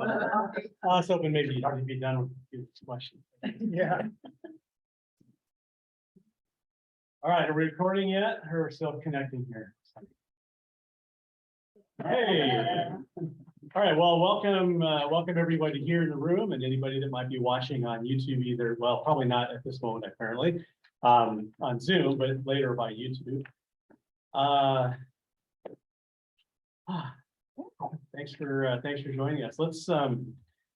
I was hoping maybe you'd already be done with your question. Yeah. All right, are we recording yet? Or are we still connecting here? Hey. All right, well, welcome everybody here in the room and anybody that might be watching on YouTube either, well, probably not at this moment apparently, on Zoom, but later by YouTube. Thanks for joining us. Let's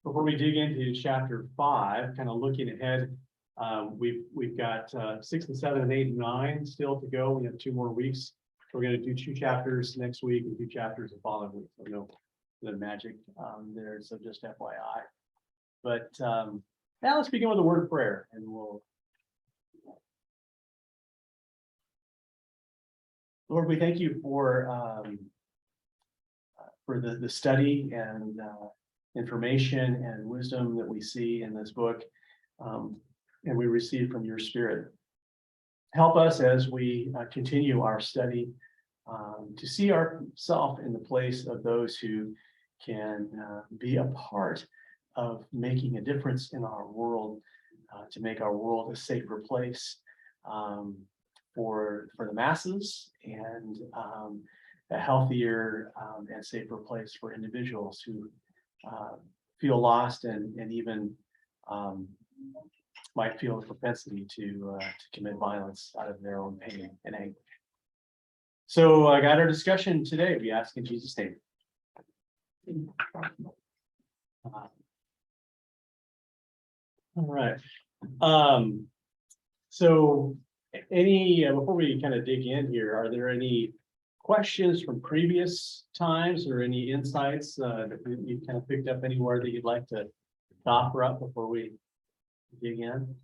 before we dig into chapter 5, kind of looking ahead, we've got 6 and 7 and 8 and 9 still to go. We have 2 more weeks. We're going to do 2 chapters next week and 2 chapters the following week. So no the magic there, so just FYI. But now let's begin with a word of prayer, and we'll. Lord, we thank you for the study and information and wisdom that we see in this book, and we receive from your Spirit. Help us as we continue our study to see ourselves in the place of those who can be a part of making a difference in our world, to make our world a safer place for the masses, and a healthier and safer place for individuals who feel lost and even might feel a propensity to commit violence out of their own pain and anguish. So I got our discussion today. We ask in Jesus' name. All right. So any before we kind of dig in here, are there any questions from previous times or any insights that you kind of picked up anywhere that you'd like to offer up before we dig in?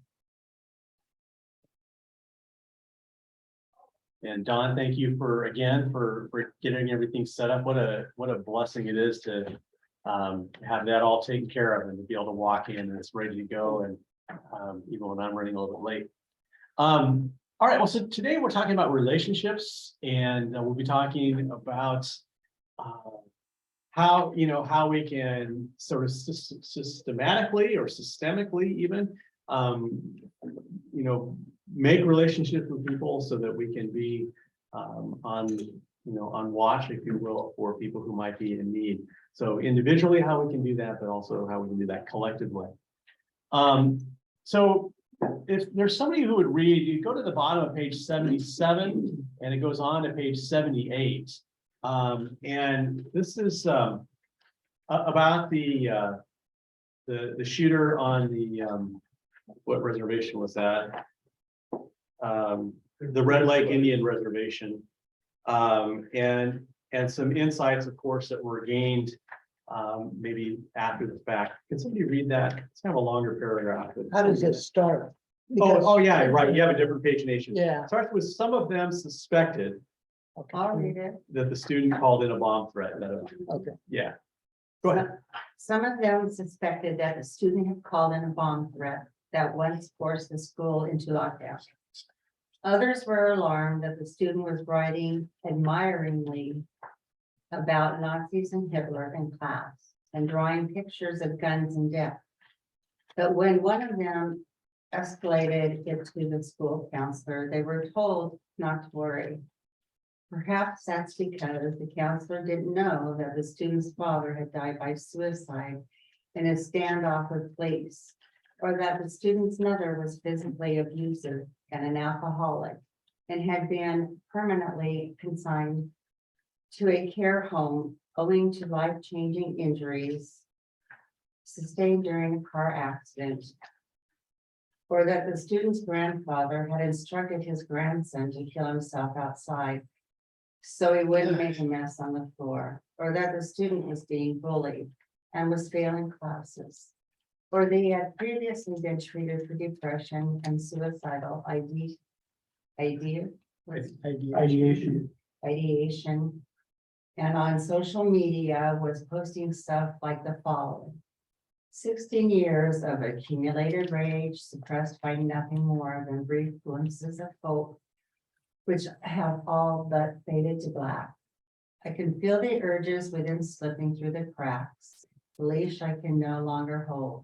And Don, thank you for getting everything set up. What a blessing it is to have that all taken care of and to be able to walk in and it's ready to go. And even when I'm running a little bit late. All right. Well, so today we're talking about relationships, and we'll be talking about how we can sort of systematically or systemically even make relationships with people so that we can be on watch, if you will, for people who might be in need. So individually, how we can do that, but also how we can do that collectively. So if there's somebody who would read, you go to the bottom of page 77 and it goes on to page 78. And this is about the shooter on the what reservation was that? The Red Lake Indian Reservation, and some insights, of course, that were gained maybe after the fact. Can somebody read that? It's kind of a longer paragraph. How does it start? Oh, yeah, right. You have a different pagination. Yeah. It starts with some of them suspected I'll read it. that the student called in a bomb threat. Okay. Yeah. Go ahead. Some of them suspected that the student had called in a bomb threat that once forced the school into lockdown. Others were alarmed that the student was writing admiringly about Nazis and Hitler in class and drawing pictures of guns and death. But when one of them escalated it to the school counselor, they were told not to worry. Perhaps that's because the counselor didn't know that the student's father had died by suicide in a standoff with police, or that the student's mother was physically abusive and an alcoholic and had been permanently consigned to a care home owing to life-changing injuries sustained during a car accident, or that the student's grandfather had instructed his grandson to kill himself outside so he wouldn't make a mess on the floor, or that the student was being bullied and was failing classes, or they had previously been treated for depression and suicidal ideation, and on social media was posting stuff like the following: 16 years of accumulated rage, suppressed by nothing more than brief glimpses of hope, which have all but faded to black. I can feel the urges within slipping through the cracks. leash I can no longer hold.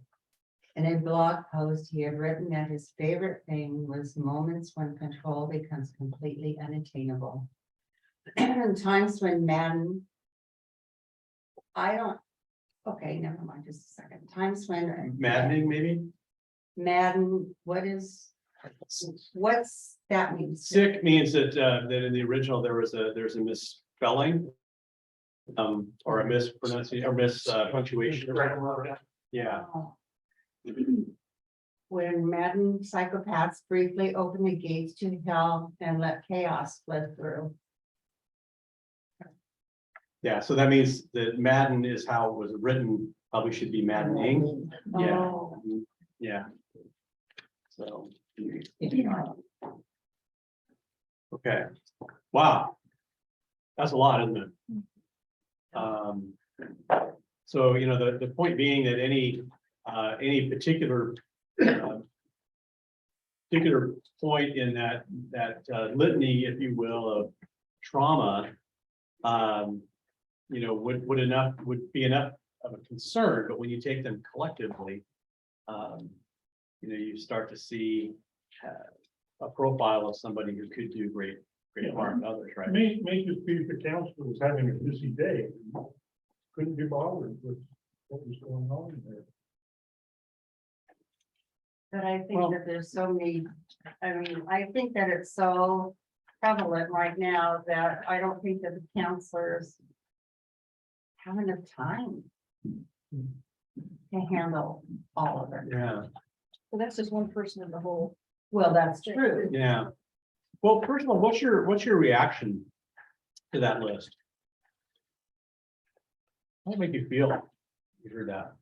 In a blog post, he had written that his favorite thing was moments when control becomes completely unattainable. Times when Madden. Okay, never mind, just a second. Times when. Maddening, maybe? Madden, what's that mean? Sick means that, that in the original, there's a misspelling. Or a mispronunciation, or punctuation. Yeah, Oh. When Madden psychopaths briefly open the gates to hell and let chaos flood through. yeah, so that means that Madden is how it was written, probably should be maddening. Yeah. Oh. Yeah. So, okay, wow. That's a lot, isn't it? So, you know, the point being that any particular particular point in that litany, if you will, of trauma, you know, would be enough of a concern, but when you take them collectively, you know, you start to see a profile of somebody who could do great harm to others, right? Make it be the council was having a busy day. Couldn't be bothered with what was going on there. But I think Well- that there's so many, I think that it's so prevalent right now that I don't think that the counselors have enough time to handle all of it. Yeah, Well, that's just one person in the whole. Well, that's true. yeah. Well, first of all, what's your reaction to that list? How does it make you feel? You heard that?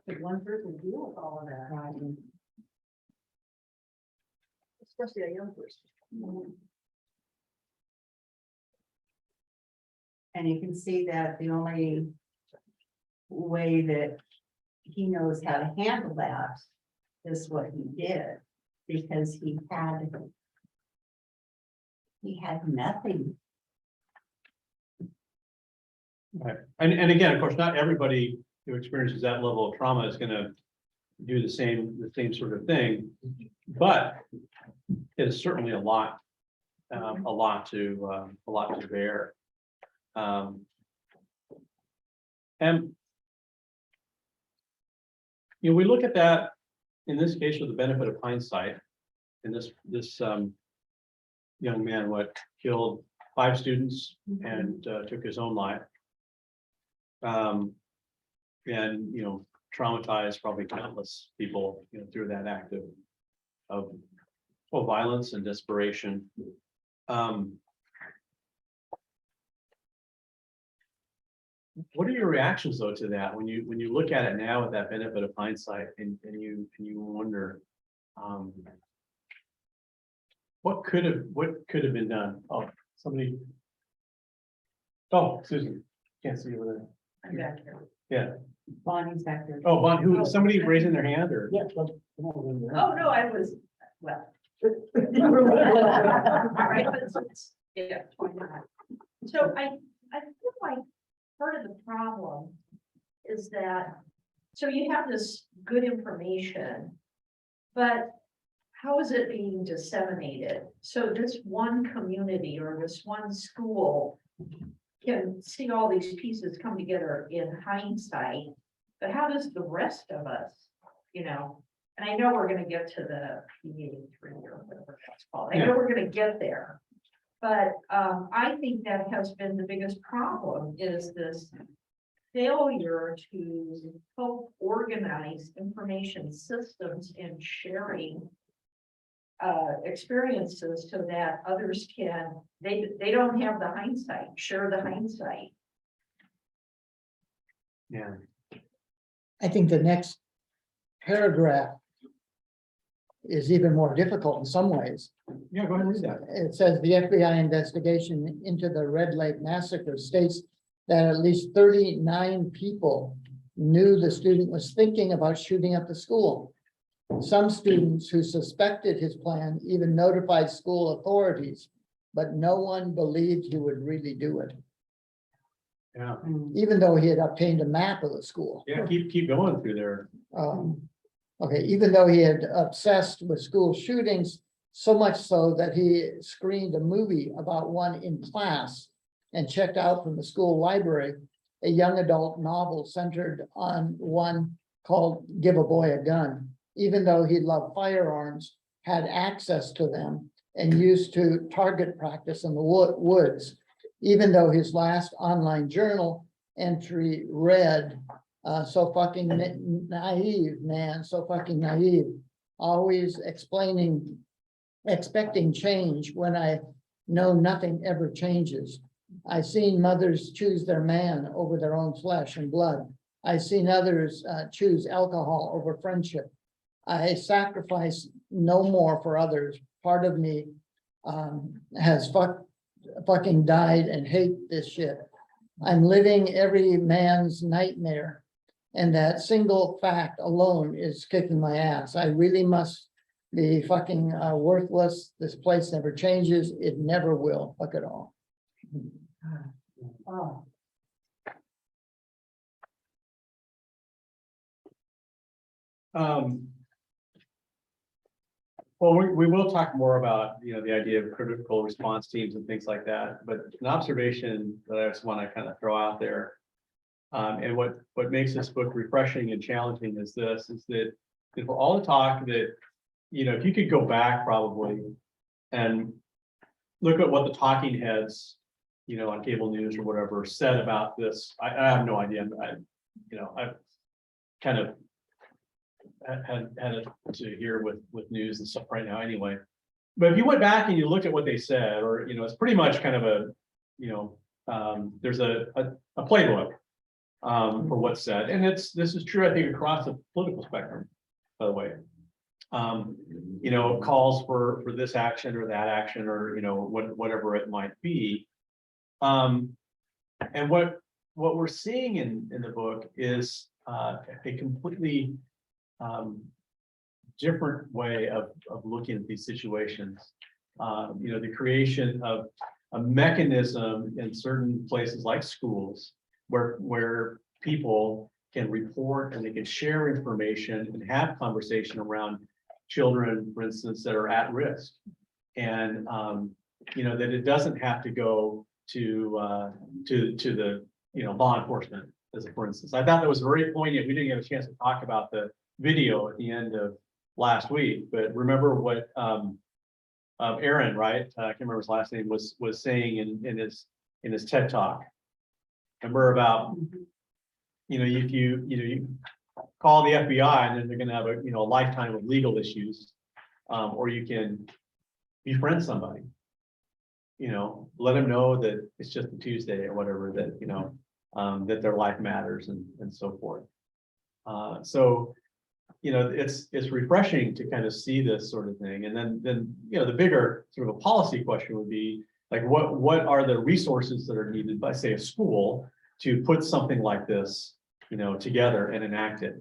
Could one person deal with all of that? Especially a young person. And you can see that the only way that he knows how to handle that is what he did, because he had nothing. Right. And again, of course, not everybody who experiences that level of trauma is gonna do the same sort of thing, but it's certainly a lot to bear. And you know, we look at that in this case with the benefit of hindsight, and this young man killed 5 students and took his own life. And you know, traumatized probably countless people, you know, through that act of violence and desperation. What are your reactions though to that when you look at it now with that benefit of hindsight and you wonder what could have been done? Oh, somebody. Oh, Susan, can't see you over there. I'm back here. Yeah. Bonnie's back there. Oh, Bon, who, somebody raising their hand or? Yeah. Oh, no, I was, well. Right, but yeah, 29. So I feel like part of the problem is that, so you have this good information, but how is it being disseminated? So this one community or this one school can see all these pieces come together in hindsight, but how does the rest of us, you know? And I know we're gonna get to the P83 or whatever that's called. I know we're gonna get there. But I think that has been the biggest problem is this failure to help organize information systems and sharing experiences so that others can, they don't have the hindsight, share the hindsight. Yeah. I think the next paragraph is even more difficult in some ways. Yeah, go ahead and read that. It says the FBI investigation into the Red Lake massacre states that at least 39 people knew the student was thinking about shooting up the school. Some students who suspected his plan even notified school authorities, but no one believed he would really do it. Yeah, even though he had obtained a map of the school. yeah, keep going through there. Okay, even though he had obsessed with school shootings, so much so that he screened a movie about one in class and checked out from the school library a young adult novel centered on one called Give a Boy a Gun. Even though he loved firearms, had access to them, and used to target practice in the woods. Even though his last online journal entry read, so fucking naive, man, so fucking naive. Always expecting change when I know nothing ever changes. I've seen mothers choose their man over their own flesh and blood. I've seen others choose alcohol over friendship. I sacrifice no more for others. Part of me has fucking died and hate this shit. I'm living every man's nightmare. And that single fact alone is kicking my ass. I really must be fucking worthless. This place never changes. It never will. Fuck it all. Oh, Well, we will talk more about, the idea of critical response teams and things like that, but an observation that I just want to kind of throw out there. And what makes this book refreshing and challenging is that for all the talk that, if you could go back probably and look at what the talking heads, on cable news or whatever said about this, I have no idea. I've kind of had it to hear with news and stuff right now anyway. But if you went back and you looked at what they said, or, it's pretty much kind of there's a playbook for what's said. And this is true, I think, across the political spectrum, by the way. Calls for this action or that action, or, whatever it might be. And what we're seeing in the book is a completely different way of looking at these situations. The creation of a mechanism in certain places like schools where people can report and they can share information and have conversation around children, for instance, that are at risk. And that it doesn't have to go to the law enforcement, as a for instance. I thought that was very poignant. We didn't get a chance to talk about the video at the end of last week, but remember what Aaron, right? I can't remember his last name, was saying in his TED talk. Remember about, if you call the FBI and then they're going to have a lifetime of legal issues, or you can befriend somebody. Let them know that it's just a Tuesday or whatever, that that their life matters and so forth. So it's refreshing to kind of see this sort of thing. And then the bigger sort of a policy question would be like, what are the resources that are needed by, say, a school to put something like this, together and enact it.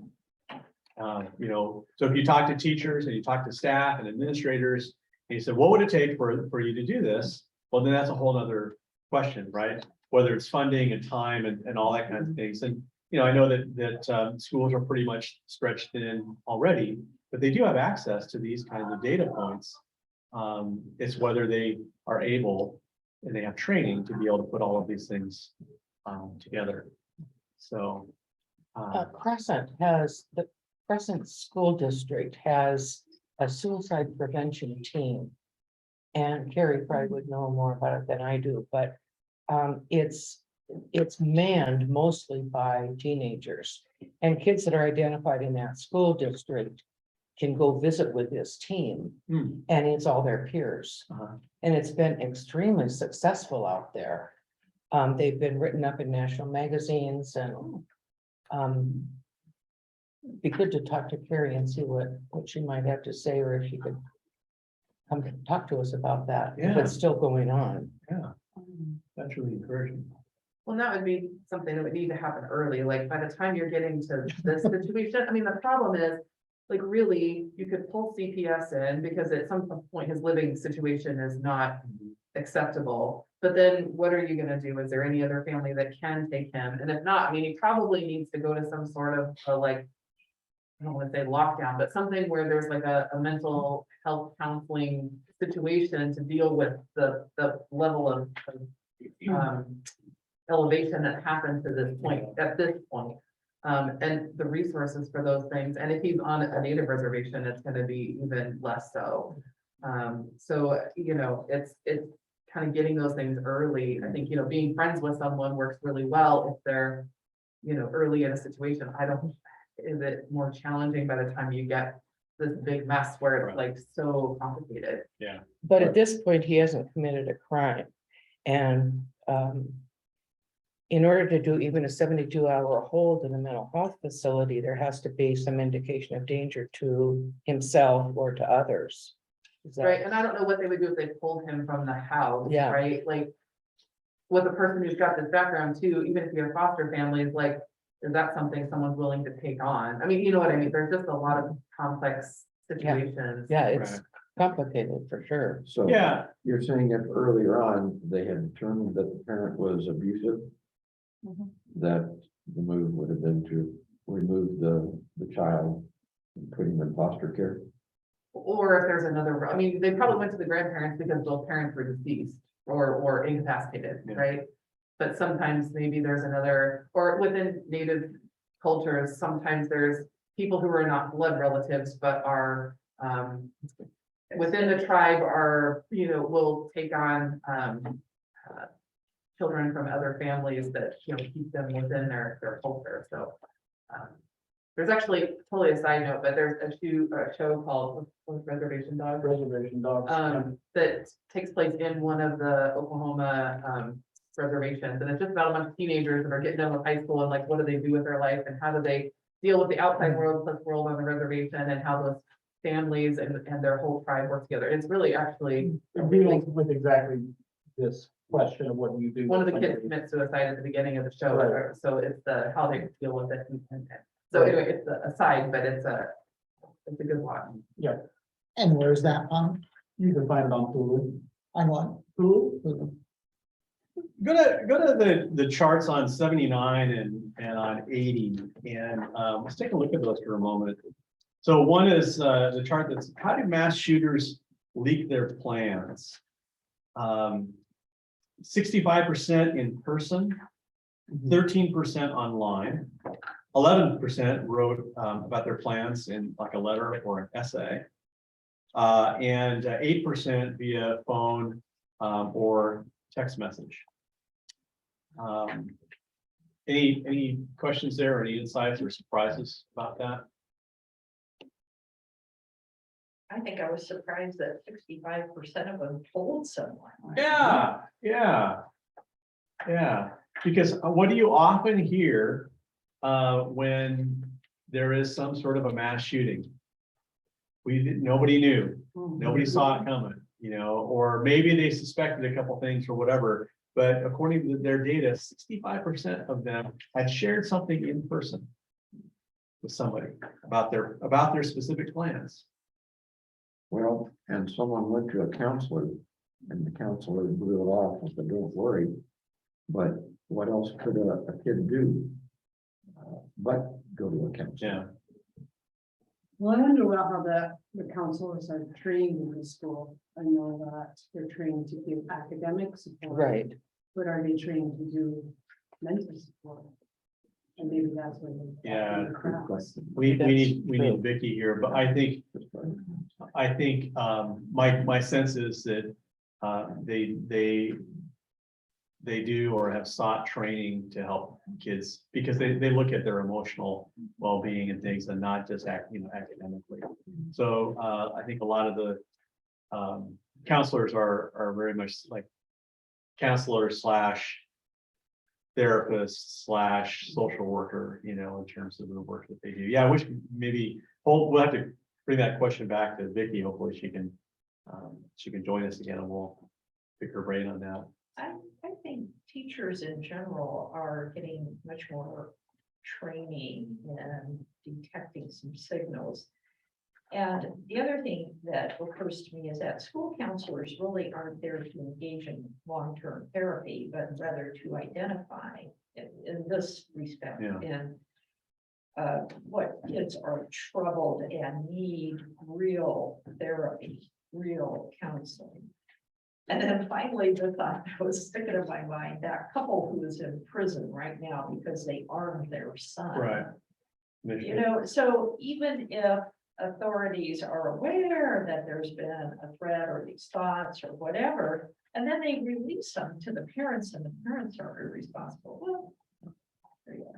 So if you talk to teachers and you talk to staff and administrators, and you said, what would it take for you to do this? Well, then that's a whole other question, right? Whether it's funding and time and all that kind of things. And, I know that schools are pretty much stretched thin already, but they do have access to these kinds of data points. It's whether they are able and they have training to be able to put all of these things together. So. The Crescent School District has a suicide prevention team. And Carrie probably would know more about it than I do, but it's manned mostly by teenagers. And kids that are identified in that school district can go visit with this team, and it's all their peers. And it's been extremely successful out there. They've been written up in national magazines, and be good to talk to Carrie and see what she might have to say, or if she could come talk to us about that, if Yeah. it's still going on. Yeah, that's really encouraging. Well, that would be something that would need to happen early, like by the time you're getting to this situation, I mean, the problem is. Like, really, you could pull CPS in because at some point his living situation is not acceptable. But then what are you gonna do? Is there any other family that can take him? And if not, I mean, he probably needs to go to some sort of a like, I don't wanna say lockdown, but something where there's like a mental health counseling situation to deal with the level of elevation that happened to this point, at this point. And the resources for those things, and if he's on a native reservation, it's gonna be even less so. So, you know, it's kind of getting those things early. I think, you know, being friends with someone works really well if they're, you know, early in a situation. Is it more challenging by the time you get this big mess where it's like so complicated? But at this point, he hasn't committed a crime. And in order to do even a 72-hour hold in a mental health facility, there has to be some indication of danger to himself or to others. Is that- Right, and I don't know what they would do if they pulled him from the house, Yeah. right? Like, with a person who's got this background too, even if you have foster families, like, is that something someone's willing to take on? I mean, you know what I mean? There's just a lot of complex situations. Yeah, it's complicated for sure. So Yeah, you're saying if earlier on, they had determined that the parent was abusive, that the move would have been to remove the child and put him in foster care? Or if there's another, I mean, they probably went to the grandparents because both parents were deceased or incapacitated, Yeah. right? But sometimes maybe there's another, or within native cultures, sometimes there's people who are not blood relatives, but are within the tribe are, you know, will take on children from other families that, you know, keep them within their culture, so. There's actually, totally a side note, but there's a show called what's Reservation Dogs. Reservation dogs. That takes place in one of the Oklahoma reservations, and it's just about a bunch of teenagers that are getting done with high school, and like, what do they do with their life, and how do they deal with the outside world plus world on the reservation, and how those families and their whole tribe work together. It's really actually a It really, deals with exactly this question of what you do. one of the kids commits suicide at the beginning of the show, Right. so it's the how they deal with it. So anyway, it's a side, but it's a good one. And where's that on? You can find it on Hulu. On what? Hulu? go to the charts on 79 and on 80, and let's take a look at those for a moment. So one is the chart that's how do mass shooters leak their plans? 65% in person, 13% online, 11% wrote about their plans in like a letter or an essay, and 8% via phone or text message. Any questions there, or any insights or surprises about that? I think I was surprised that 65% of them told someone. Yeah, because what do you often hear when there is some sort of a mass shooting? Nobody knew, nobody saw it coming, you know, or maybe they suspected a couple things or whatever. But according to their data, 65% of them had shared something in person with somebody about their specific plans. Well, and someone went to a counselor and the counselor blew it off and said, don't worry. But what else could a kid do? But go to a counselor. Yeah. Well, I wonder about how the counselors are trained in the school. I know that they're trained to give academic support. Right. But are they trained to do mental support? And maybe that's where Yeah, the cracks. We That's need true. Vicky here, but I think my sense is that they do or have sought training to help kids because they look at their emotional well-being and things and not just academically. So I think a lot of the counselors are very much like counselors / therapist / social worker, you know, in terms of the work that they do. Yeah, I wish maybe we'll have to bring that question back to Vicky. Hopefully she can join us again and we'll pick her brain on that. I think teachers in general are getting much more training in detecting some signals. And the other thing that occurs to me is that school counselors really aren't there to engage in long-term therapy, but rather to identify in this respect. Yeah. And what kids are troubled and need real therapy, real counseling. And then finally, the thought that was sticking in my mind, that couple who is in prison right now because they armed their son. Right. You know, so even if authorities are aware that there's been a threat or these thoughts or whatever, and then they release them to the parents and the parents are irresponsible, well. There you go.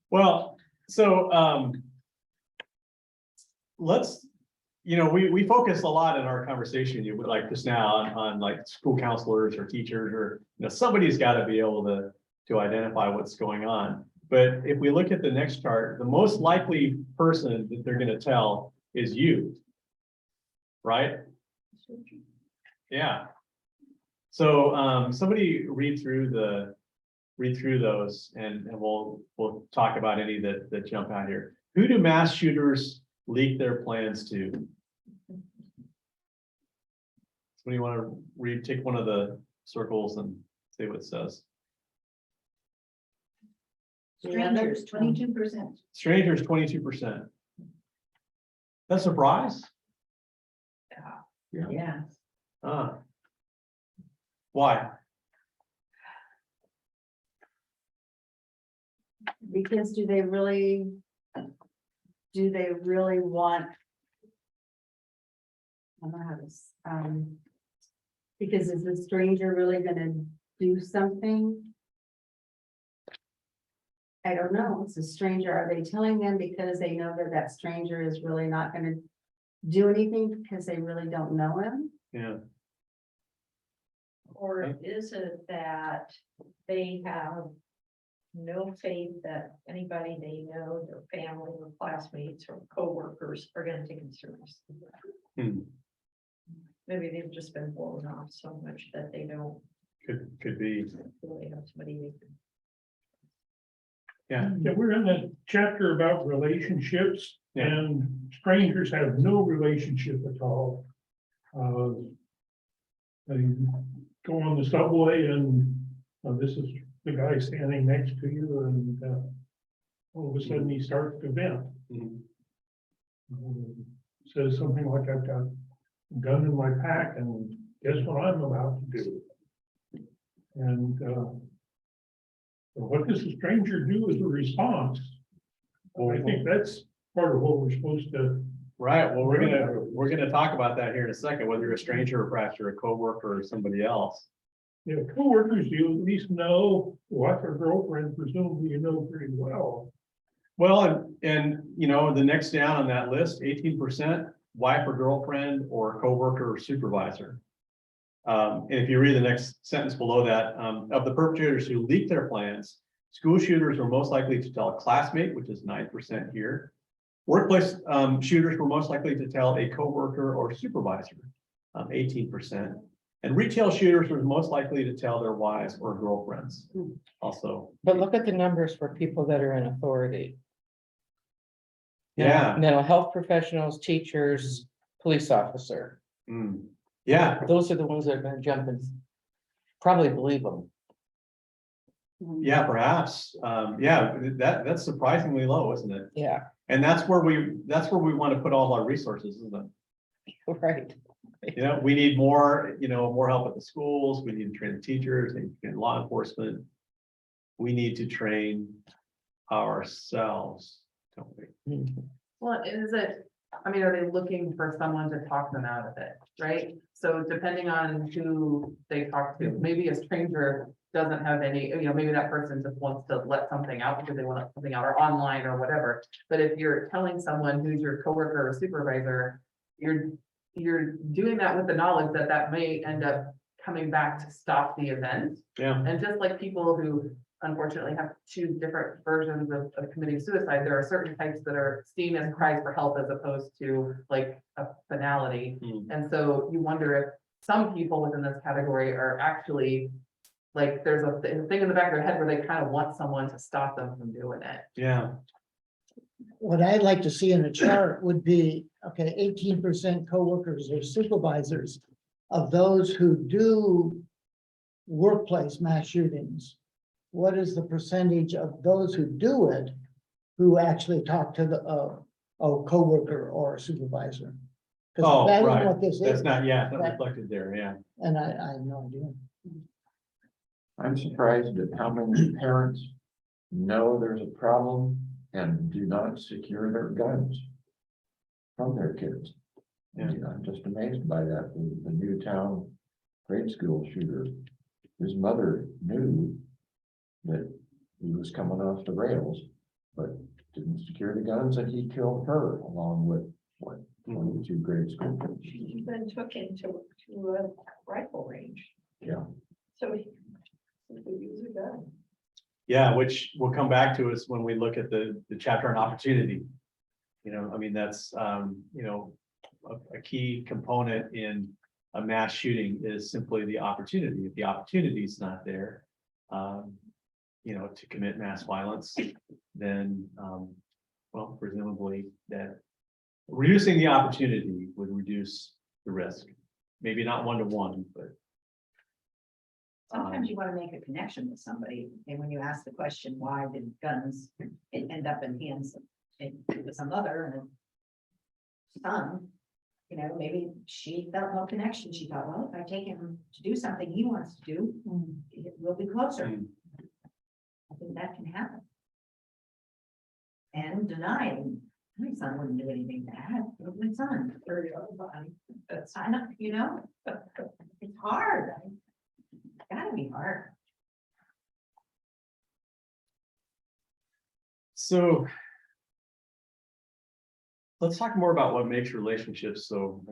Well, so, let's, we focus a lot in our conversation, you would like just now on like school counselors or teachers or, somebody's got to be able to identify what's going on. But if we look at the next chart, the most likely person that they're going to tell is you. Right? Yeah. So, somebody read through those and we'll talk about any that jump out here. Who do mass shooters leak their plans to? Somebody want to take one of the circles and see what it says? Strangers, 22%. Strangers, 22%. That's a surprise? Yeah. Why? Because do they really want? I don't know how to, because is the stranger really gonna do something? I don't know, it's a stranger, are they telling them because they know that that stranger is really not gonna do anything because they really don't know him? Yeah. Or is it that they have no faith that anybody they know, their family or classmates or coworkers are gonna take them seriously? Hmm. Maybe they've just been blown off so much that they don't Could be. really have somebody they can. Yeah. Yeah, we're in that chapter about relationships Yeah. and strangers have no relationship at all. They go on the subway and this is the guy standing next to you and all of a sudden he starts to vent. Mhm. Says something like, I've got a gun in my pack and guess what I'm about to do? And what does a stranger do as a response? I think that's part of what we're supposed to. Right, well, we're gonna talk about that here in a second, whether you're a stranger or perhaps you're a coworker or somebody else. Coworkers, you at least know what their girlfriend presumably you know pretty well. Well, and the next down on that list, 18%, wife or girlfriend or coworker or supervisor. And if you read the next sentence below that, of the perpetrators who leaked their plans, school shooters were most likely to tell a classmate, which is 9% here. Workplace shooters were most likely to tell a coworker or supervisor, 18%. And retail shooters were most likely to tell their wives or girlfriends also. But look at the numbers for people that are in authority. Yeah. Mental health professionals, teachers, police officer. Mm. Yeah, Those are the ones that are gonna jump and probably believe them. yeah, perhaps. Yeah, that's surprisingly low, isn't it? Yeah, And that's where we want to put all of our resources, isn't it? right. We need more, more help at the schools. We need to train the teachers and law enforcement. We need to train ourselves, don't we? Well, is it, are they looking for someone to talk them out of it, right? So depending on who they talk to, maybe a stranger doesn't have any, maybe that person just wants to let something out because they want something out or online or whatever. But if you're telling someone who's your coworker or supervisor, you're doing that with the knowledge that that may end up coming back to stop the event. Yeah, And just like people who unfortunately have two different versions of committing suicide, there are certain types that are seen as cries for help as opposed to like a finality. Mm. And so you wonder if some people within this category are actually like, there's a thing in the back of their head where they kind of want someone to stop them from doing it. yeah. what I'd like to see in a chart would be, okay, 18% coworkers or supervisors of those who do workplace mass shootings. What is the percentage of those who do it who actually talk to the, a coworker or a supervisor? Because Oh, that's right. what this That's is, not, yeah, not Right. reflected there, yeah. and I have no idea. I'm surprised at how many parents know there's a problem and do not secure their guns from their kids. Yeah. I'm just amazed by that. The Newtown grade school shooter, his mother knew that he was coming off the rails, but didn't secure the guns, and he killed her along with, what, 22 grade school kids. He then took him to a rifle range. Yeah. So he could use a gun. Yeah, which will come back to us when we look at the chapter on opportunity. You know, I mean, that's, you know, a key component in a mass shooting is simply the opportunity. If the opportunity is not there, you know, to commit mass violence, then, well, presumably that reducing the opportunity would reduce the risk. Maybe not 1-to-1, but. Sometimes you want to make a connection with somebody, and when you ask the question, why did guns end up in hands of with some mother and a son? You know, maybe she felt no connection. She thought, well, if I take him to do something he wants to do, we'll be closer. I think that can happen. And denying, my son wouldn't do anything bad. My son, that's I know, you know, it's hard. It's gotta be hard. So. Let's talk more about what makes relationships so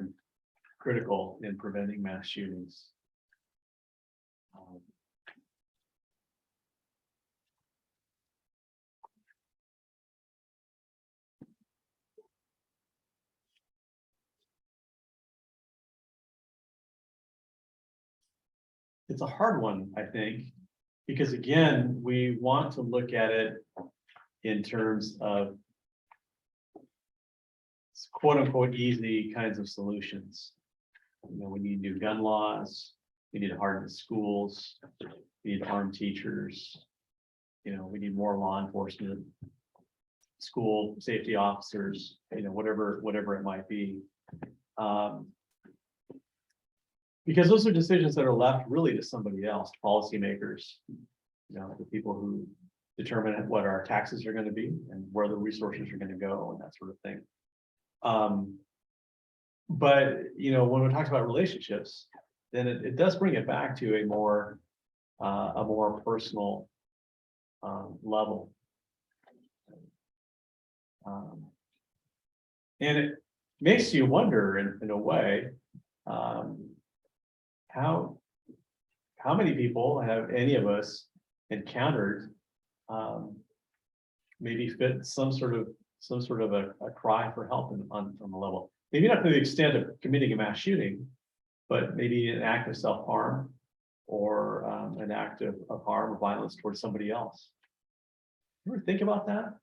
critical in preventing mass shootings. It's a hard one, I think, because again, we want to look at it in terms of quote unquote easy kinds of solutions. You know, we need new gun laws, we need to harden schools, we need to arm teachers. You know, we need more law enforcement, school safety officers, you know, whatever it might be. Because those are decisions that are left really to somebody else, policymakers, you know, the people who determine what our taxes are going to be and where the resources are going to go and that sort of thing. But, you know, when we talk about relationships, then it does bring it back to a more personal level. And it makes you wonder in a way, how many people have any of us encountered maybe fit some sort of a cry for help on the level, maybe not to the extent of committing a mass shooting, but maybe an act of self-harm or an act of harm or violence towards somebody else. You ever think about that?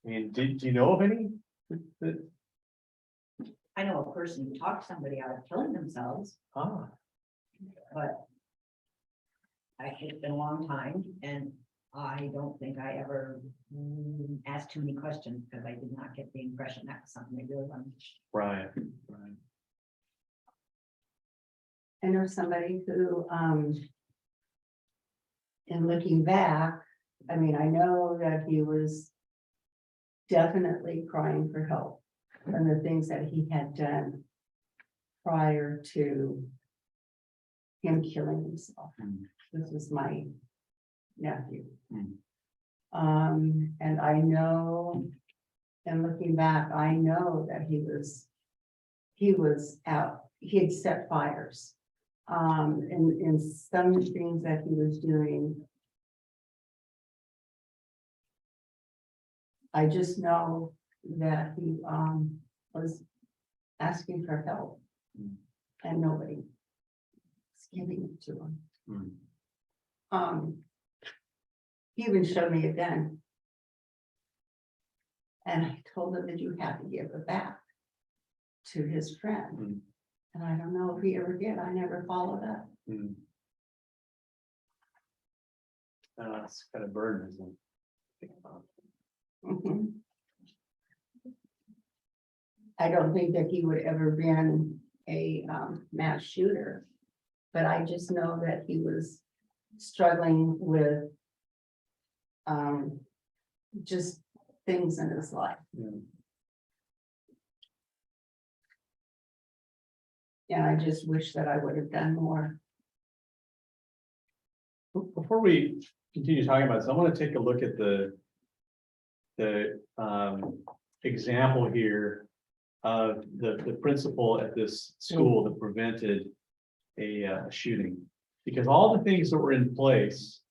I mean, do you know of any? I know a person who talked somebody out of killing themselves, but it's been a long time, and I don't think I ever asked too many questions because I did not get the impression that was something they really wanted. Right. I know somebody who, in looking back, I mean, I know that he was definitely crying for help and the things that he had done prior to him killing himself. This was my nephew. And I know, and looking back, I know that he was out, he had set fires. In some things that he was doing. I just know that he was asking for help and nobody was giving it to him. He even showed me a gun. And I told him that you had to give it back to his friend. Hmm. And I don't know if he ever did. I never followed up. It's kind of burden, isn't it? Mhm. I don't think that he would ever been a mass shooter. But I just know that he was struggling with just things in his life. Yeah. And I just wish that I would have done more. Before we continue talking about this, I want to take a look at the example here of the principal at this school that prevented a shooting. Because all the things that were in place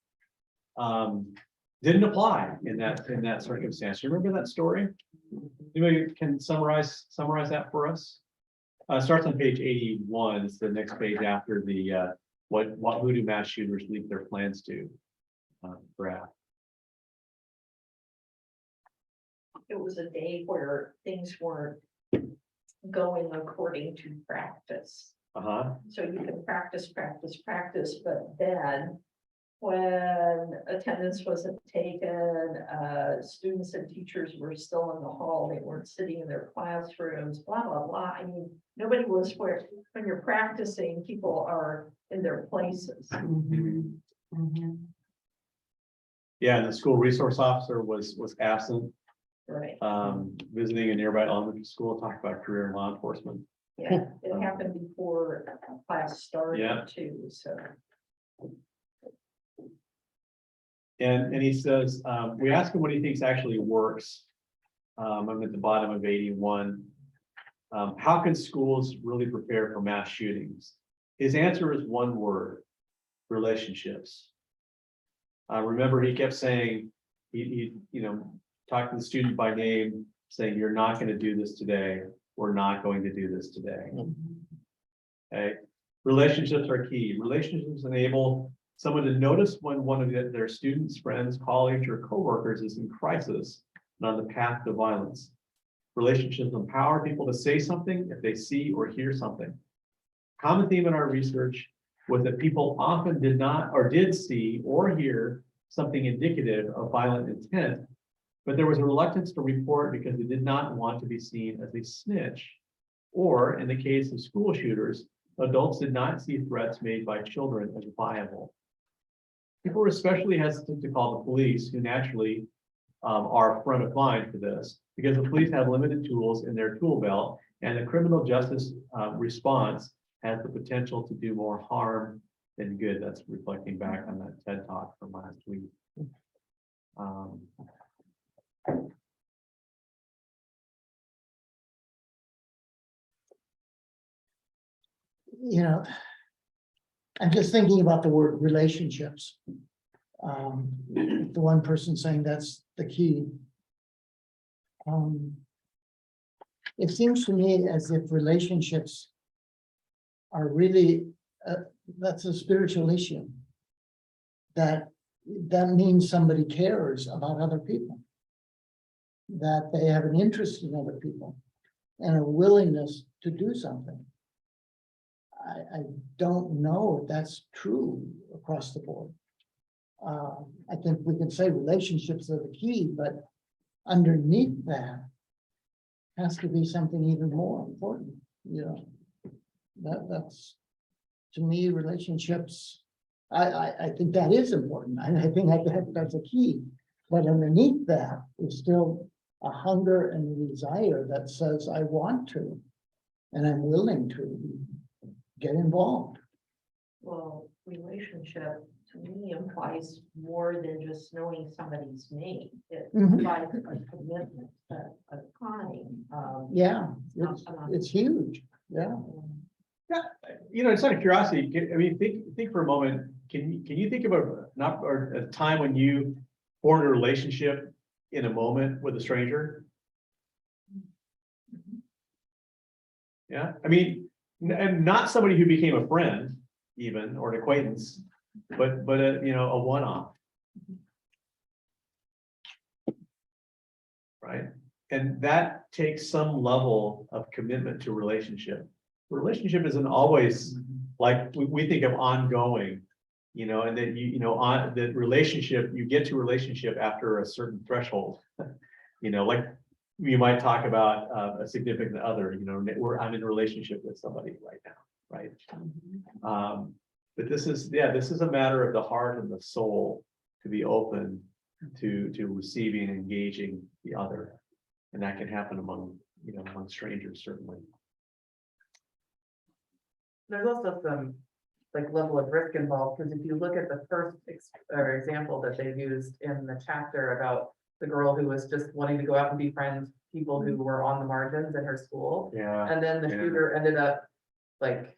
didn't apply in that circumstance. You remember that story? Anybody can summarize that for us? Starts on page 81. It's the next page after the who do mass shooters leave their plans to? Graph. It was a day where things weren't going according to practice. So you can practice, but then when attendance wasn't taken, students and teachers were still in the hall, they weren't sitting in their classrooms, blah, blah, blah. I mean, nobody was where, when you're practicing, people are in their places. Mhm. Mhm. Yeah, and the school resource officer was absent, Right, visiting a nearby elementary school, talk about career in law enforcement. yeah, it happened before class Yeah. started too, so. And he says, we ask him what he thinks actually works. I'm at the bottom of 81. How can schools really prepare for mass shootings? His answer is one word: relationships. Remember, he kept saying, he talked to the student by name, saying, you're not going to do this today. We're not going to do this today. Okay. Relationships are key. Relationships enable someone to notice when one of their students, friends, colleagues, or coworkers is in crisis and on the path to violence. Relationships empower people to say something if they see or hear something. Common theme in our research was that people often did not or did see or hear something indicative of violent intent, but there was a reluctance to report because they did not want to be seen as a snitch. Or in the case of school shooters, adults did not see threats made by children as viable. People were especially hesitant to call the police, who naturally are front of mind for this, because the police have limited tools in their tool belt, and the criminal justice response has the potential to do more harm than good. That's reflecting back on that TED Talk from last week. You know, I'm just thinking about the word relationships. The one person saying that's the key. It seems to me as if relationships are really, that's a spiritual issue. That means somebody cares about other people. That they have an interest in other people and a willingness to do something. I don't know if that's true across the board. I think we can say relationships are the key, but underneath that has to be something even more important, you know. That's, to me, relationships, I think that is important. I think that's a key, but underneath that is still a hunger and a desire that says, I want to, and I'm willing to get involved. Well, relationship to me implies more than just knowing somebody's name. It Mhm. implies a commitment, a time. Yeah, it's huge, yeah. It's out of curiosity. I mean, think for a moment. Can you think about a time when you formed a relationship in a moment with a stranger? Yeah, I mean, and not somebody who became a friend, even, or an acquaintance, but a one-off. Right? and that takes some level of commitment to relationship. Relationship isn't always like, we think of ongoing, you know, and then you know, on the relationship, you get to relationship after a certain threshold. You know, like you might talk about a significant other, you know, I'm in a relationship with somebody right now, right? But this is, this is a matter of the heart and the soul to be open to receiving and engaging the other. And that can happen among, you know, among strangers, certainly. There's also some like level of risk involved, because if you look at the first example that they used in the chapter about the girl who was just wanting to go out and befriend people who were on the margins in her school, Yeah. and then the Yeah. shooter ended up like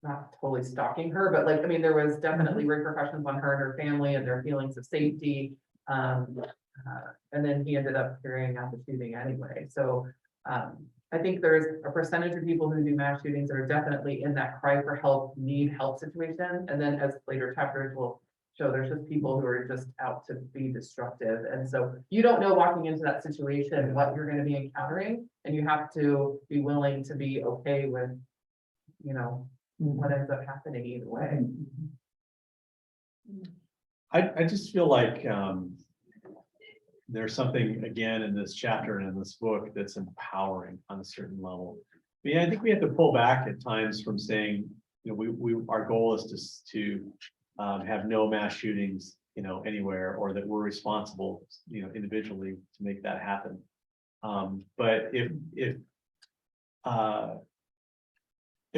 not totally stalking her, but like, I mean, there was definitely repercussions on her and her family and their feelings of safety. And then he ended up carrying out the shooting anyway. So I think there's a percentage of people who do mass shootings that are definitely in that cry for help, need help situation. And then as later chapters will show, there's just people who are just out to be destructive. And so you don't know walking into that situation what you're going to be encountering, and you have to be willing to be okay with, you know, what ends up happening either way. I just feel like there's something again in this chapter and in this book that's empowering on a certain level. I mean, I think we have to pull back at times from saying, you know, our goal is to have no mass shootings, you know, anywhere, or that we're responsible, you know, individually to make that happen. But if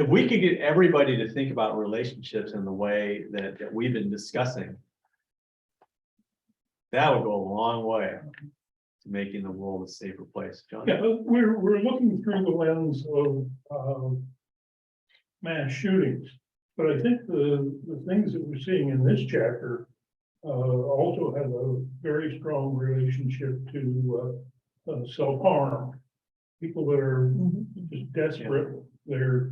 we could get everybody to think about relationships in the way that we've been discussing, that would go a long way to making the world a safer place. John? Yeah, we're looking through the lens of mass shootings. But I think the things that we're seeing in this chapter also have a very strong relationship to self-harm. People that are just desperate, they're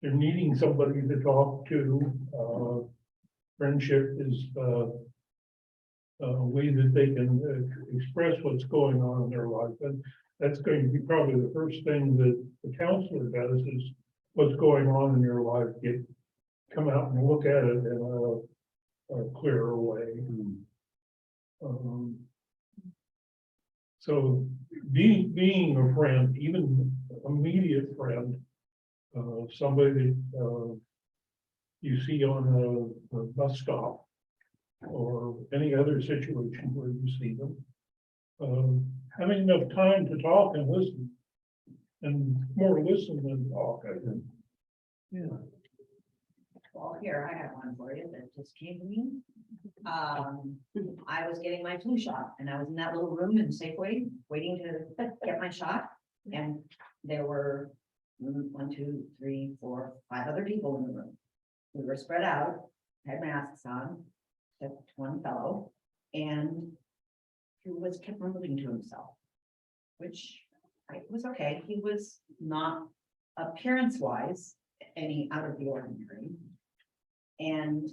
needing somebody to talk to. Friendship is a way that they can express what's going on in their life. And that's going to be probably the first thing that the counselor does is what's going on in your life, come out and look at it in a clearer way. So being a friend, even immediate friend, somebody that you see on a bus stop or any other situation where you see them, having enough time to talk and listen, and more listen than talk, I think. Yeah. Well, here, I have one for you that just came to me. I was getting my flu shot and I was in that little room in Safeway waiting to get my shot. And there were 1, 2, 3, 4, 5 other people in the room. We were spread out, had masks on, except one fellow, and he kept moving to himself, which was okay. He was not appearance-wise any out of the ordinary. And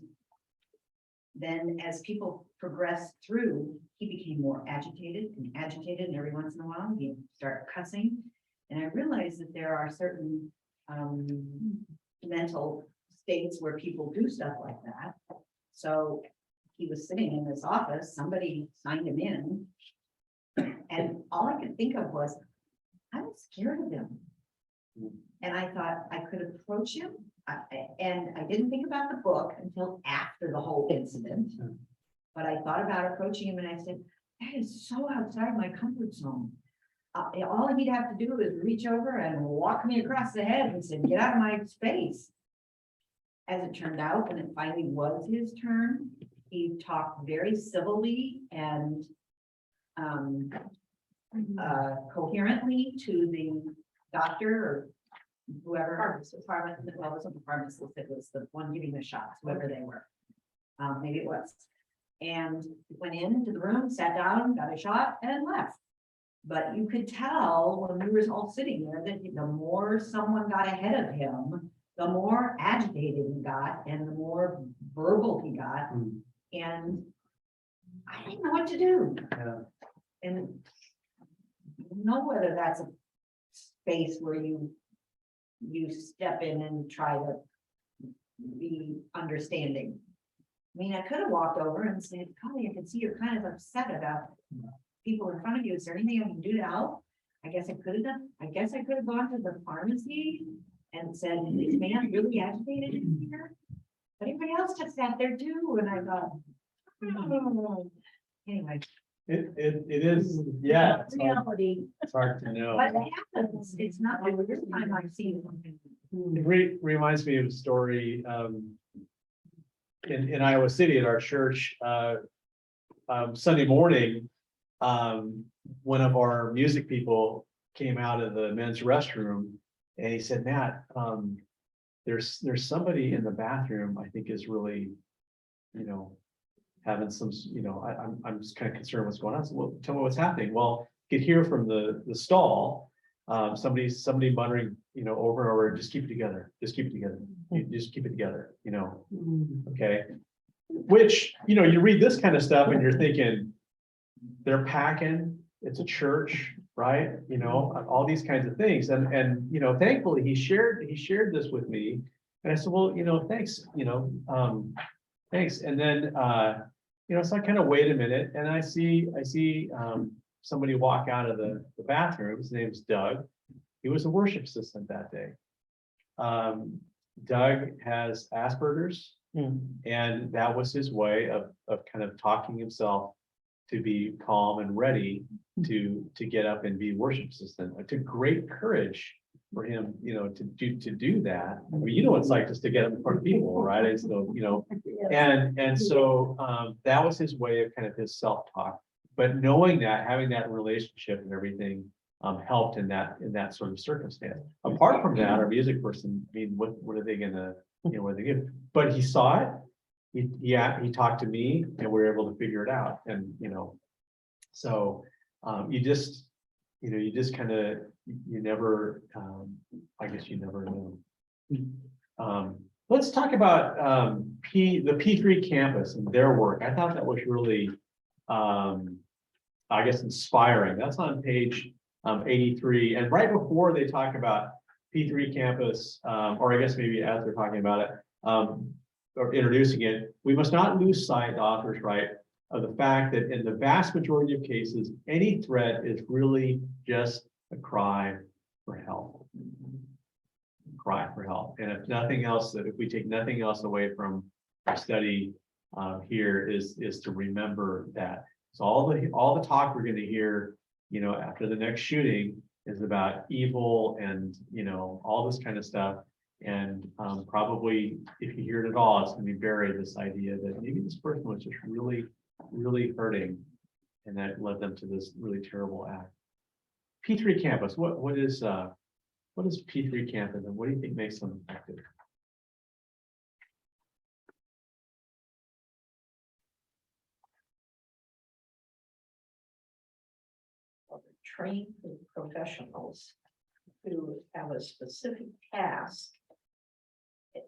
then as people progressed through, he became more agitated, and every once in a while he'd start cussing. And I realized that there are certain mental states where people do stuff like that. So he was sitting in this office, somebody signed him in, and all I could think of was, I was scared of him. And I thought I could approach him. And I didn't think about the book until after the whole incident. But I thought about approaching him and I said, that is so outside my comfort zone. All he'd have to do is reach over and walk me across the head and say, get out of my space. As it turned out, when it finally was his turn, he talked very civilly and coherently to the doctor or whoever, pharmacist, well, it wasn't the pharmacist, it was the one giving the shots, whoever they were. Maybe it was. And went into the room, sat down, got a shot and left. But you could tell when we were all sitting there that the more someone got ahead of him, the more agitated he got and the more verbal he got. And I didn't know what to do. Yeah. And know whether that's a space where you step in and try to be understanding. I mean, I could have walked over and said, Connie, I can see you're kind of upset about people in front of you. Is there anything I can do to help? I guess I could have gone to the pharmacy and said, this man really agitated in here. But everybody else just sat there too, and I thought, "Oh." Anyway, It is, yeah, it's hard, reality, it's hard to know. but it happens. It's not the first time I've seen it. It reminds me of a story, in Iowa City at our church, Sunday morning. One of our music people came out of the men's restroom and he said, Matt, there's somebody in the bathroom I think is really, having some, I'm just kind of concerned what's going on. So, well, tell me what's happening. Well, you could hear from the stall, somebody muttering, over and over, just keep it together, just keep it together, you just keep it together, okay. Which, you read this kind of stuff and you're thinking, they're packing, it's a church, right? All these kinds of things. And thankfully he shared this with me. And I said, well, thanks, thanks. And then, so I kind of wait a minute and I see somebody walk out of the bathroom. His name's Doug. He was a worship assistant that day. Doug has Asperger's, and that was his way of kind of talking himself to be calm and ready to get up and be worship assistant. It took great courage for him, to do that. I mean, what it's like just to get up in front of people, right? And so, and so that was his way of kind of his self-talk. But knowing that, having that relationship and everything helped in that sort of circumstance. Apart from that, our music person, I mean, what are they gonna, what are they give? But he saw it. He talked to me and we were able to figure it out. And, so you just kind of, you never, I guess you never know. Let's talk about the P3 campus and their work. I thought that was really, I guess, inspiring. That's on page 83. And right before they talk about P3 campus, or I guess maybe as they're talking about it, or introducing it, we must not lose sight, the authors write, of the fact that in the vast majority of cases, any threat is really just a cry for help. Cry for help. And if nothing else, if we take nothing else away from our study here is to remember that. So all the talk we're going to hear, after the next shooting is about evil and, all this kind of stuff. And probably if you hear it at all, it's going to be buried, this idea that maybe this person was just really, really hurting and that led them to this really terrible act. P3 campus, what is P3 campus and what do you think makes them effective? Trained professionals who have a specific task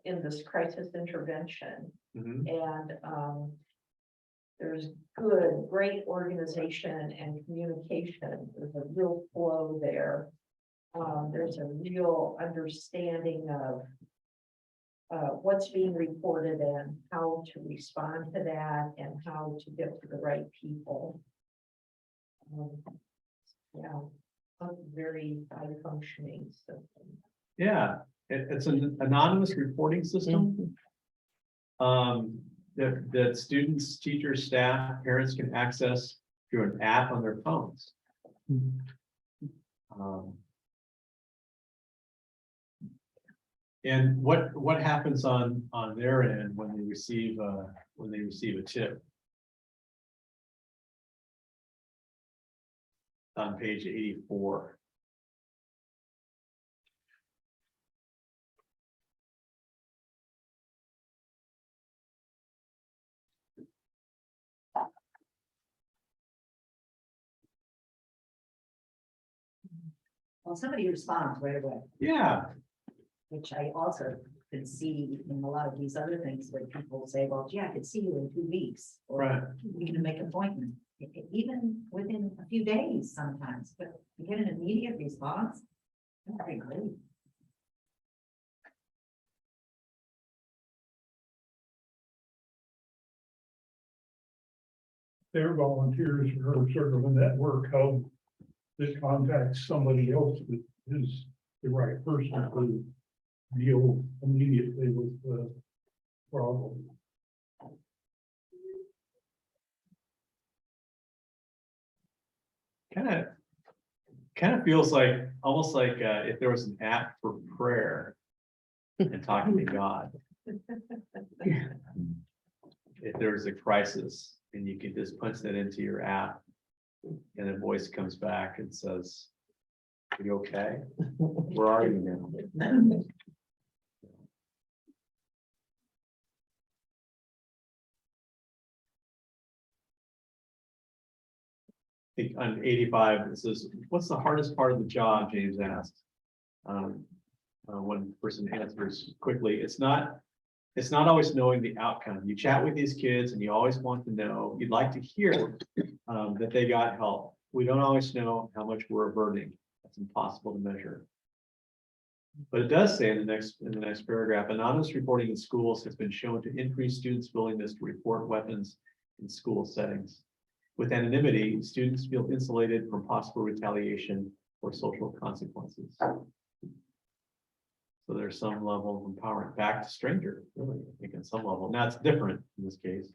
in this crisis intervention. And there's great organization and communication. There's a real flow there. There's a real understanding of what's being reported and how to respond to that and how to get to the right people. Yeah, a very high functioning system. Yeah, it's an anonymous reporting system. That students, teachers, staff, parents can access through an app on their phones. And what happens on their end when they receive a tip? On page 84. Well, somebody responds right away, Yeah, which I also could see in a lot of these other things where people say, well, gee, I could see you in 2 weeks. Or right. we can make an appointment. even within a few days sometimes, but you get an immediate response. That's pretty great. Their volunteers are sort of a network how they contact somebody else that is the right person to deal immediately with the problem. Kind of feels like, almost like, if there was an app for prayer and talking to God. If there was a crisis and you could just punch that into your app and a voice comes back and says, "Are you okay? Where are you now?" I think on 85, it says, "What's the hardest part of the job?" James asked. One person answers quickly, it's not always knowing the outcome. You chat with these kids and you always want to know, you'd like to hear that they got help. We don't always know how much we're averting. That's impossible to measure. But it does say in the next paragraph, anonymous reporting in schools has been shown to increase students' willingness to report weapons in school settings. With anonymity, students feel insulated from possible retaliation or social consequences. So there's some level of empowerment back to stranger, really, I think at some level. Now it's different in this case,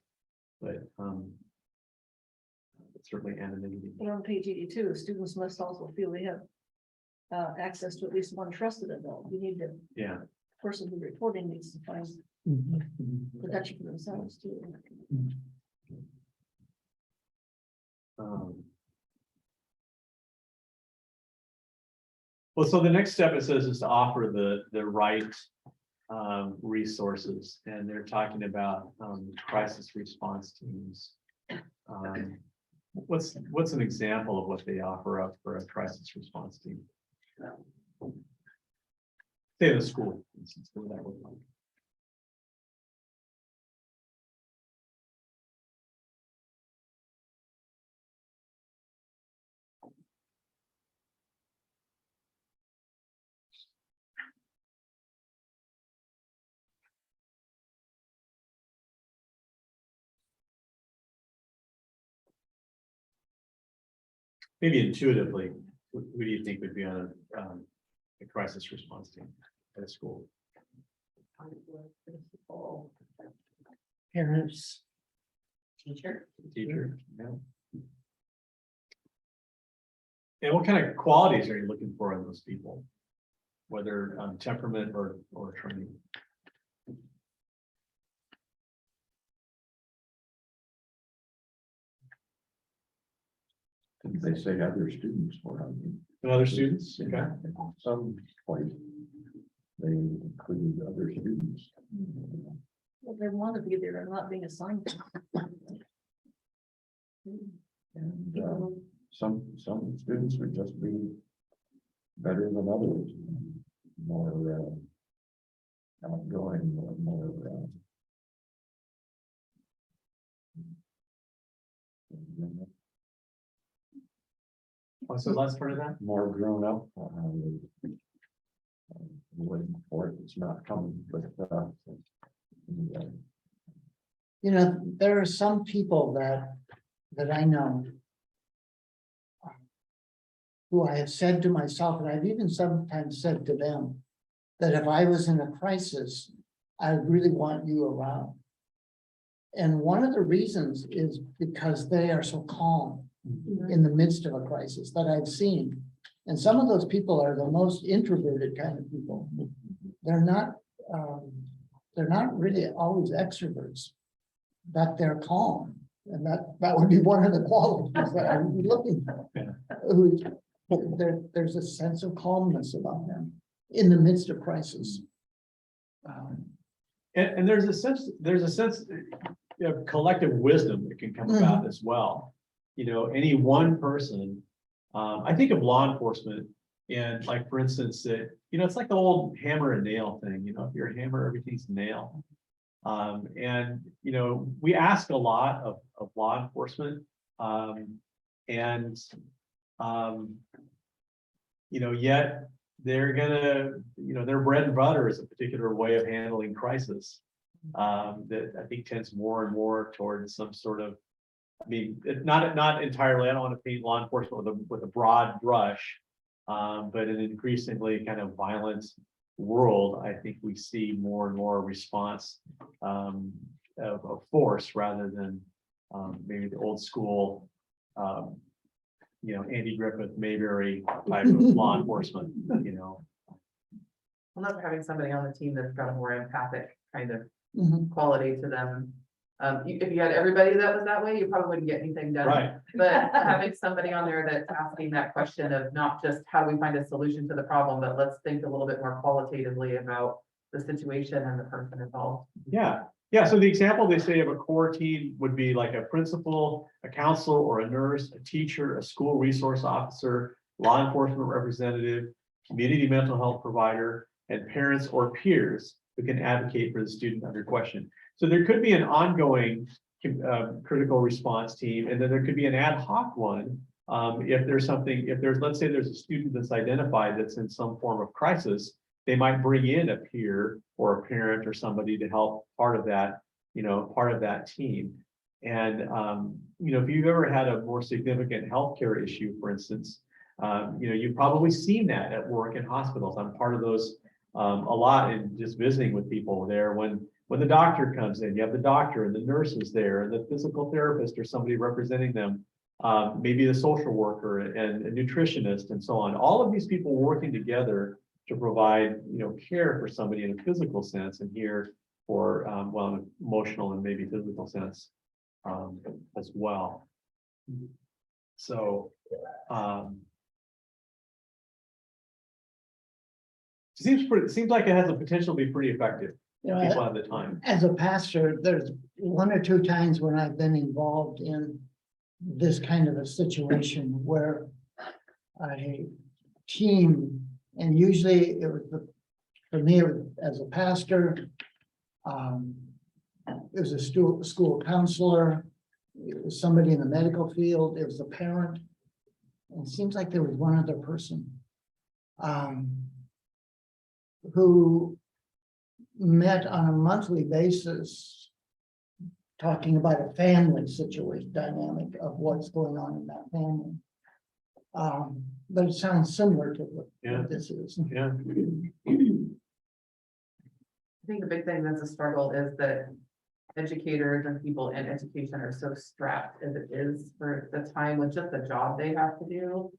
but it's certainly anonymity. But on page 82, students must also feel they have access to at least one trusted adult. You need the Yeah. person who's reporting needs to find protection for themselves too. Well, so the next step it says is to offer the right resources, and they're talking about crisis response teams. What's an example of what they offer up for a crisis response team? Say the school, for instance, what would that look like? Maybe intuitively, who do you think would be on a crisis response team at a school? Parents. Teacher. Teacher, yeah. And what kind of qualities are you looking for in those people? Whether temperament or training? They say other students were on And other students, okay. some place. They include other students. Well, they want to be there and not being assigned. And some students would just be better than others. More outgoing, more What's the last part of that? more grown up. Waiting for it, it's not coming, but You know, there are some people that I know who I have said to myself, and I've even sometimes said to them, that if I was in a crisis, I really want you around. And one of the reasons is because they are so calm in the midst of a crisis that I've seen. And some of those people are the most introverted kind of people. They're not really always extroverts, but they're calm. And that would be one of the qualities that I would be looking for. There's a sense of calmness about them in the midst of crisis. And there's a sense of collective wisdom that can come about as well. You know, any one person, I think of law enforcement and like, for instance, that, it's like the old hammer and nail thing, if you're a hammer, everything's a nail. And, we ask a lot of law enforcement, And, yet they're gonna, their bread and butter is a particular way of handling crisis. That I think tends more and more towards some sort of, I mean, not entirely, I don't want to paint law enforcement with a broad brush. But in an increasingly kind of violent world, I think we see more and more response of force rather than maybe the old school, Andy Griffith, Mayberry type of law enforcement, I love having somebody on the team that's got a more empathic kind of Mhm. quality to them. If you had everybody that was that way, you probably wouldn't get anything done. Right. But having somebody on there that's asking that question of not just how do we find a solution to the problem, but let's think a little bit more qualitatively about the situation and the person involved. Yeah, yeah, so the example they say of a core team would be like a principal, a counselor or a nurse, a teacher, a school resource officer, law enforcement representative, community mental health provider, and parents or peers who can advocate for the student under question. So there could be an ongoing critical response team, and then there could be an ad hoc one. If there's, let's say there's a student that's identified that's in some form of crisis, they might bring in a peer or a parent or somebody to help part of that team. And, if you've ever had a more significant healthcare issue, for instance, you've probably seen that at work in hospitals. I'm part of those a lot in just visiting with people there. When the doctor comes in, you have the doctor and the nurses there and the physical therapist or somebody representing them, maybe the social worker and a nutritionist and so on. All of these people working together to provide, care for somebody in a physical sense and here for, an emotional and maybe physical sense as well. So, seems like it has the potential to be pretty effective. People have the time. As a pastor, there's 1 or 2 times when I've been involved in this kind of a situation where a team, and usually it was for me, it was as a pastor, it was a school counselor, it was somebody in the medical field, it was a parent. And it seems like there was one other person who met on a monthly basis, talking about a family situation, dynamic of what's going on in that family. But it sounds similar to what this is. Yeah. I think the big thing that's a struggle is that educators and people in education are so strapped as it is for the time with just the job they have to do.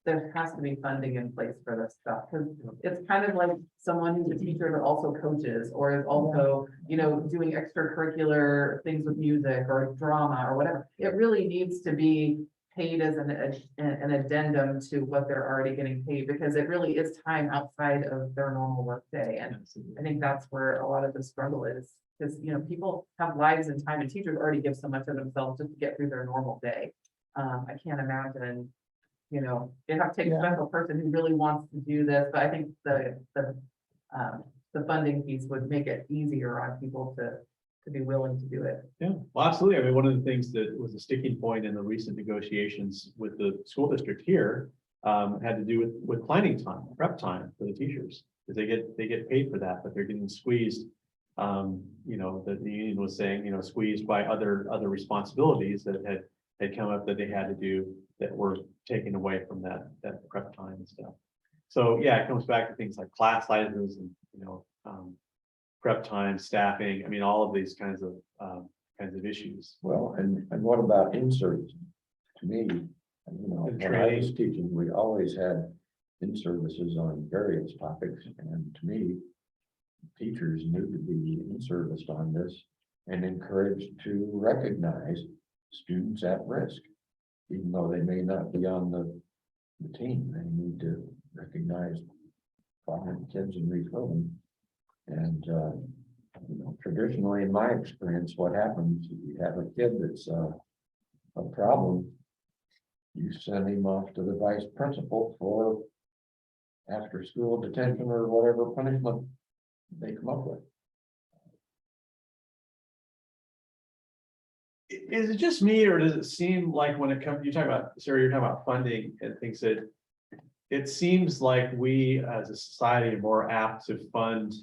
There has to be funding in place for this stuff, because it's kind of like someone who's a teacher that also coaches or is also, doing extracurricular things with music or drama or whatever. It really needs to be paid as an addendum to what they're already getting paid, because it really is time outside of their normal workday. And I think that's where a lot of the struggle is, because, people have lives and time, and teachers already give so much of themselves just to get through their normal day. I can't imagine, you have to take a special person who really wants to do this, but I think the funding piece would make it easier on people to be willing to do it. Yeah, well, absolutely. I mean, one of the things that was a sticking point in the recent negotiations with the school district here had to do with planning time, prep time for the teachers, because they get paid for that, but they're getting squeezed. The union was saying, squeezed by other responsibilities that had come up that they had to do that were taken away from that prep time and stuff. So yeah, it comes back to things like class sizes and prep time, staffing. I mean, all of these kinds of issues. Well, and what about in-service? To me, when I was training. teaching, we always had in-services on various topics, and to me, teachers need to be in-service on this and encouraged to recognize students at risk. Even though they may not be on the team, they need to recognize prominent kids and refill them. And, traditionally, in my experience, what happens, if you have a kid that's a problem, you send him off to the vice principal for after school detention or whatever punishment they come up with. Is it just me, or does it seem like when it comes, you talk about, Sarah, you're talking about funding and things that. It seems like we as a society are more apt to fund.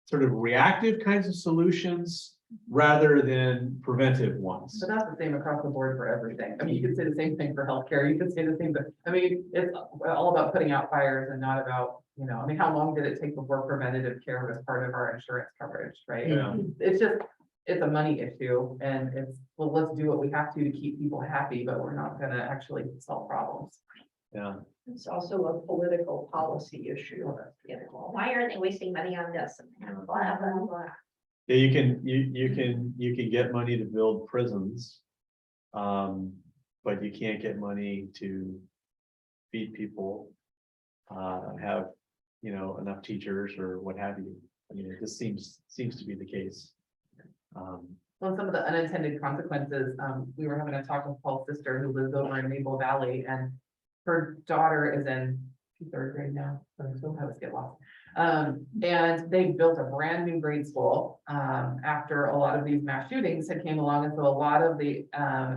Sort of reactive kinds of solutions rather than preventive ones. But that's the same across the board for everything. I mean, you could say the same thing for healthcare. You could say the same, but I mean, it's all about putting out fires and not about, I mean, how long did it take before preventative care was part of our insurance coverage, right? Yeah. It's just, it's a money issue and it's, well, let's do what we have to keep people happy, but we're not gonna actually solve problems. Yeah. It's also a political policy issue. Why aren't they wasting money on this and blah, blah, blah. Yeah, you can get money to build prisons. But you can't get money to feed people. Have, enough teachers or what have you. I mean, it just seems to be the case. Well, some of the unintended consequences, we were having a talk with Paul's sister who lives over in Maple Valley and her daughter is in third grade now, so I always get lost. And they built a brand new grade school, after a lot of these mass shootings had came along. And so a lot of the,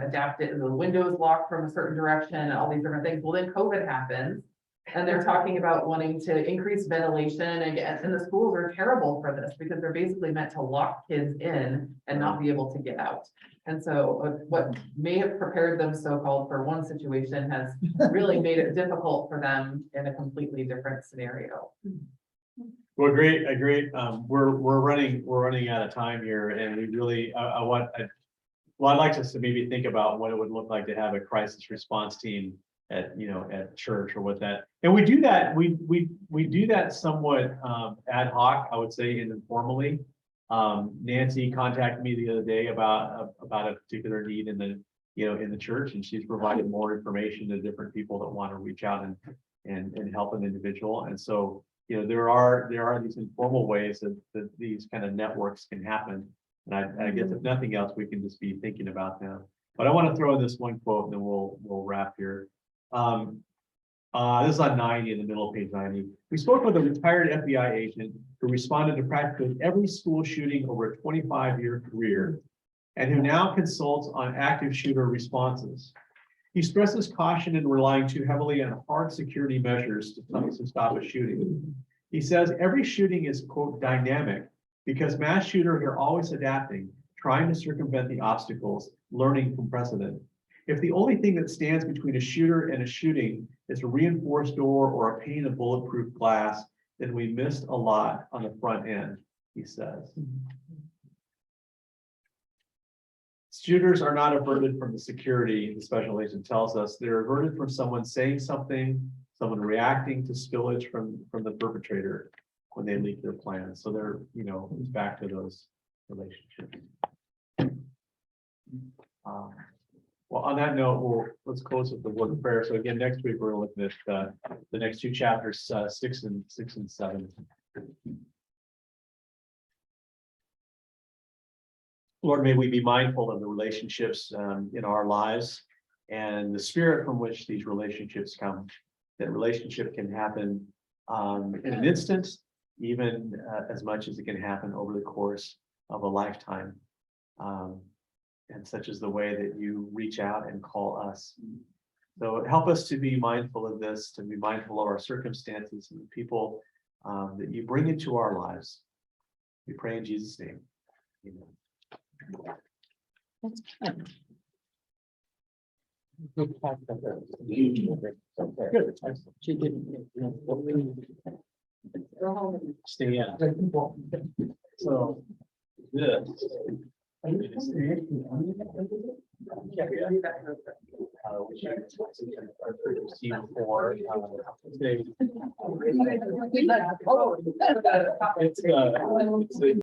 adapted, the windows locked from a certain direction and all these different things. Well, then COVID happened. And they're talking about wanting to increase ventilation and the schools are terrible for this because they're basically meant to lock kids in and not be able to get out. And so what may have prepared them so-called for one situation has really made it difficult for them in a completely different scenario. Well, great, we're running out of time here and we really, I'd like us to maybe think about what it would look like to have a crisis response team at church or what that, and we do that, we do that somewhat ad hoc, I would say, and informally. Nancy contacted me the other day about a particular need in the church, and she's provided more information to different people that want to reach out and help an individual. And so, there are these informal ways that these kind of networks can happen. And I guess if nothing else, we can just be thinking about them. But I want to throw in this one quote and then we'll wrap here. This is on 90, in the middle of page 90. We spoke with a retired FBI agent who responded to practically every school shooting over a 25-year career and who now consults on active shooter responses. He stresses caution in relying too heavily on hard security measures to stop a shooting. He says every shooting is, quote, dynamic because mass shooters are always adapting, trying to circumvent the obstacles, learning from precedent. If the only thing that stands between a shooter and a shooting is a reinforced door or a pane of bulletproof glass, then we missed a lot on the front end, he says. Shooters are not averted from the security, the special agent tells us. They're averted from someone saying something, someone reacting to spillage from the perpetrator when they leak their plans. So they're, it's back to those relationships. Well, on that note, let's close with the word of prayer. So again, next week, we're looking at the next two chapters, 6 and 7. Lord, may we be mindful of the relationships in our lives and the spirit from which these relationships come. That relationship can happen in an instant, even as much as it can happen over the course of a lifetime. And such is the way that you reach out and call us. So help us to be mindful of this, to be mindful of our circumstances and the people that you bring into our lives. We pray in Jesus' name. Amen. Good. She didn't. Stay in. So this. It's